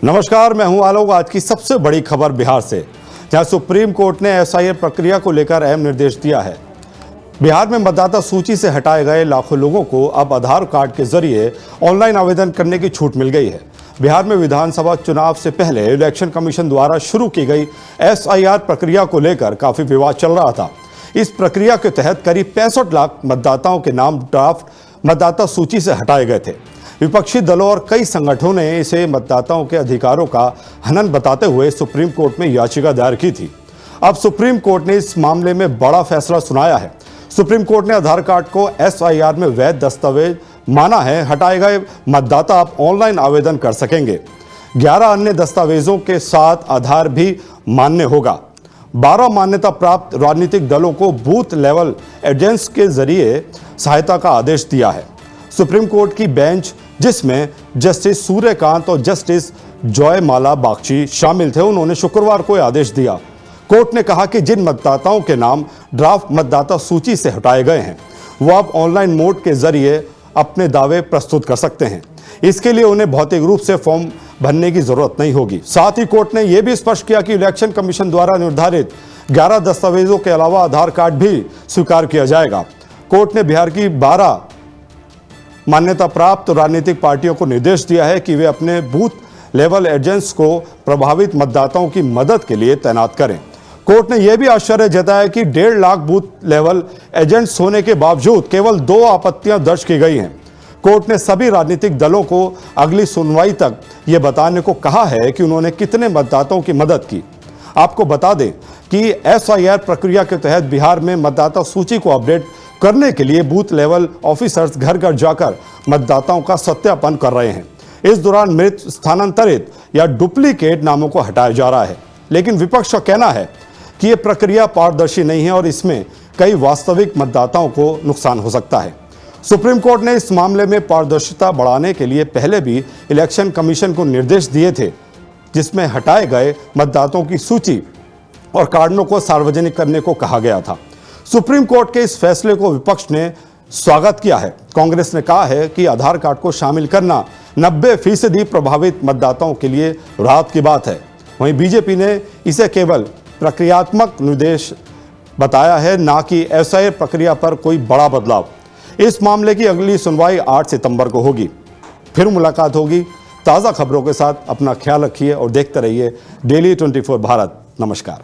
नमस्कार, मैं हूं आलोक। आज की सबसे बड़ी खबर बिहार से, जहां सुप्रीम कोर्ट ने एसआईआर प्रक्रिया को लेकर अहम निर्देश दिया है। बिहार में मतदाता सूची से हटाए गए लाखों लोगों को अब आधार कार्ड के जरिए ऑनलाइन आवेदन करने की छूट मिल गई है। बिहार में विधानसभा चुनाव से पहले इलेक्शन कमीशन द्वारा शुरू की गई एसआईआर प्रक्रिया को लेकर काफी विवाद चल रहा था। इस प्रक्रिया के तहत करीब 65 लाख मतदाताओं के नाम ड्राफ्ट मतदाता सूची से हटाए गए थे। विपक्षी दलों और कई संगठनों ने इसे मतदाताओं के अधिकारों का हनन बताते हुए सुप्रीम कोर्ट में याचिका दायर की थी। अब सुप्रीम कोर्ट ने इस मामले में बड़ा फैसला सुनाया है। सुप्रीम कोर्ट ने आधार कार्ड को एसआईआर में वैध दस्तावेज माना है। हटाए गए मतदाता अब ऑनलाइन आवेदन कर सकेंगे। 11 अन्य दस्तावेजों के साथ आधार भी मान्य होगा। 12 मान्यता प्राप्त राजनीतिक दलों को बूथ लेवल एजेंट्स के जरिए सहायता का आदेश दिया है। सुप्रीम कोर्ट की बेंच, जिसमें जस्टिस सूर्यकांत और जस्टिस जॉयमाला बागची शामिल थे, उन्होंने शुक्रवार को आदेश दिया। कोर्ट ने कहा कि जिन मतदाताओं के नाम ड्राफ्ट मतदाता सूची से हटाए गए हैं, वो अब ऑनलाइन मोड के जरिए अपने दावे प्रस्तुत कर सकते हैं। इसके लिए उन्हें भौतिक रूप से फॉर्म भरने की जरूरत नहीं होगी। साथ ही कोर्ट ने यह भी स्पष्ट किया कि इलेक्शन कमीशन द्वारा निर्धारित 11 दस्तावेजों के अलावा आधार कार्ड भी स्वीकार किया जाएगा। कोर्ट ने बिहार की 12 मान्यता प्राप्त राजनीतिक पार्टियों को निर्देश दिया है कि वे अपने बूथ लेवल एजेंट्स को प्रभावित मतदाताओं की मदद के लिए तैनात करें। कोर्ट ने यह भी आश्चर्य जताया कि 1.5 लाख बूथ लेवल एजेंट्स होने के बावजूद केवल 2 आपत्तियां दर्ज की गई हैं। कोर्ट ने सभी राजनीतिक दलों को अगली सुनवाई तक यह बताने को कहा है कि उन्होंने कितने मतदाताओं की मदद की। आपको बता दें कि एसआईआर प्रक्रिया के तहत बिहार में मतदाता सूची को अपडेट करने के लिए बूथ लेवल ऑफिसर्स घर घर जाकर मतदाताओं का सत्यापन कर रहे हैं। इस दौरान मृत, स्थानांतरित या डुप्लीकेट नामों को हटाया जा रहा है। लेकिन विपक्ष का कहना है कि यह प्रक्रिया पारदर्शी नहीं है और इसमें कई वास्तविक मतदाताओं को नुकसान हो सकता है। सुप्रीम कोर्ट ने इस मामले में पारदर्शिता बढ़ाने के लिए पहले भी इलेक्शन कमीशन को निर्देश दिए थे, जिसमें हटाए गए मतदाताओं की सूची और कार्डों को सार्वजनिक करने को कहा गया था। सुप्रीम कोर्ट के इस फैसले को विपक्ष ने स्वागत किया है। कांग्रेस ने कहा है कि आधार कार्ड को शामिल करना 90% प्रभावित मतदाताओं के लिए राहत की बात है। वहीं बीजेपी ने इसे केवल प्रक्रियात्मक निर्देश बताया है, ना कि एसआईआर प्रक्रिया पर कोई बड़ा बदलाव। इस मामले की अगली सुनवाई 8 सितंबर को होगी। फिर मुलाकात होगी ताज़ा खबरों के साथ। अपना ख्याल रखिए और देखते रहिए डेली 24 भारत। नमस्कार।